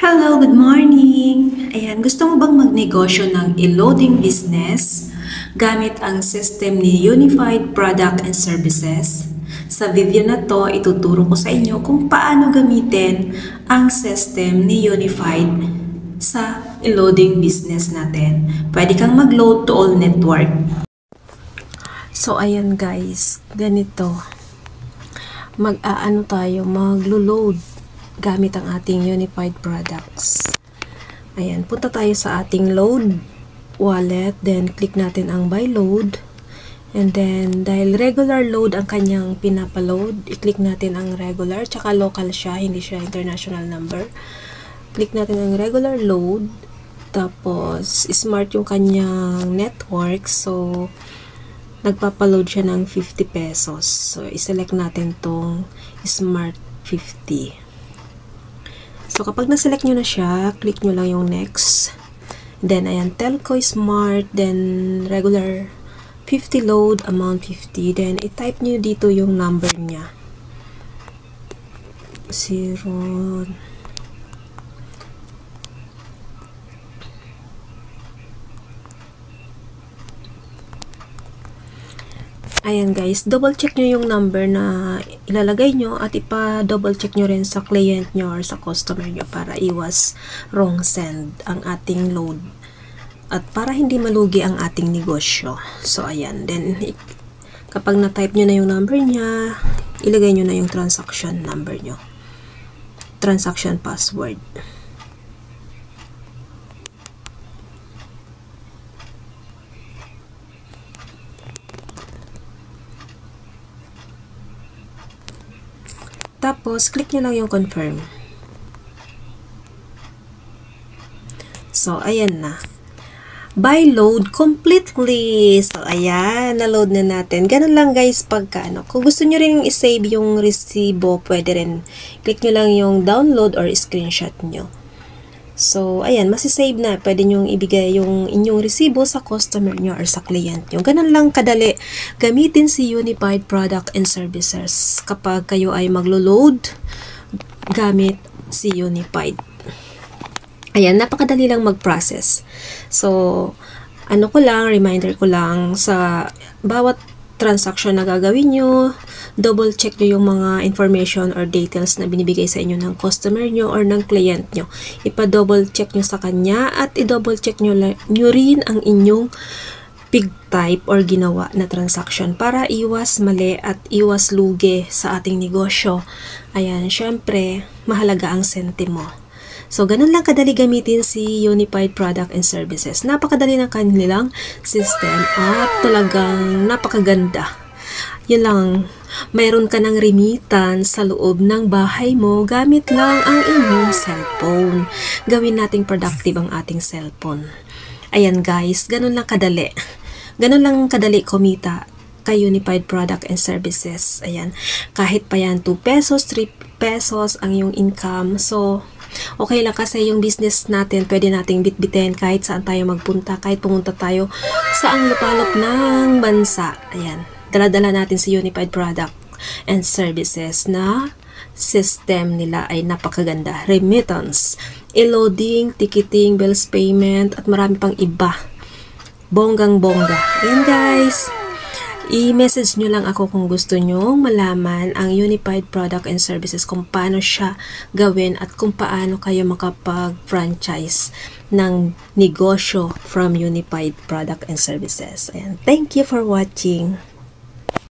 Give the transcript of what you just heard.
Hello, good morning! Ayan, gusto mo bang magnegosyo ng e-loading business gamit ang system ni Unified Product and Services? Sa video na to, ituturo ko sa inyo kung paano gamitin ang system ni Unified sa e-loading business natin. Pwede kang mag-load to all network. So, ayan guys, ganito. Maglo-load gamit ang ating Unified Products. Ayan, punta tayo sa ating load wallet, then click natin ang buy load, and then dahil regular load ang kanyang pinapaload, i-click natin ang regular, tsaka local siya, hindi siya international number. Click natin ang regular load, tapos smart yung kanyang network, so nagpapaload siya ng 50 pesos. So, iselect natin tong smart 50. So, kapag na-select nyo na siya, click nyo lang yung next. Then, ayan, telco smart, then regular 50 load, amount 50. Then, i-type nyo dito yung number niya. 0. Ayan guys, double check nyo yung number na ilalagay nyo at ipa-double check nyo rin sa client nyo or sa customer nyo para iwas wrong send ang ating load at para hindi malugi ang ating negosyo. So ayan, then kapag na-type nyo na yung number niya, ilagay nyo na yung transaction number nyo, transaction password. Tapos, click nyo lang yung confirm. So, ayan na. Buy load completely. So, ayan. Na-load na natin. Ganun lang guys pagka ano. Kung gusto nyo rin i-save yung resibo, pwede rin. Click nyo lang yung download or screenshot nyo. So, ayan. Masisave na. Pwede nyo ibigay yung inyong resibo sa customer nyo or sa client nyo. Ganun lang kadali. Gamitin si Unified Product and Services kapag kayo ay maglo-load gamit si Unified. Ayan, napakadali lang mag-process. So, reminder ko lang sa bawat transaction na gagawin nyo, double check nyo yung mga information or details na binibigay sa inyo ng customer nyo or ng client nyo. Ipa-double check nyo sa kanya at i-double check nyo rin ang inyong pig type or ginawa na transaction para iwas mali at iwas lugi sa ating negosyo. Ayan, syempre, mahalaga ang sentimo. So, ganun lang kadali gamitin si Unified Product and Services. Napakadali ng kanilang system at talagang napakaganda. Yun lang, mayroon ka ng remittance sa loob ng bahay mo gamit lang ang inyong cellphone. Gawin nating productive ang ating cellphone. Ayan guys, ganun lang kadali. Ganun lang kadali kumita kay Unified Product and Services. Ayan, kahit pa yan 2 pesos, 3 pesos ang iyong income. So, okay lang kasi yung business natin, pwede nating bitbitin kahit saan tayo magpunta, kahit pumunta tayo sa ang lupalop ng bansa. Ayan, dala-dala natin si Unified Product and Services na system nila ay napakaganda. Remittance, e-loading, ticketing, bills payment, at marami pang iba. Bonggang-bongga. Ayan guys, i-message nyo lang ako kung gusto nyo malaman ang Unified Product and Services, kung paano siya gawin at kung paano kayo makapag-franchise ng negosyo from Unified Product and Services. Ayan. Thank you for watching.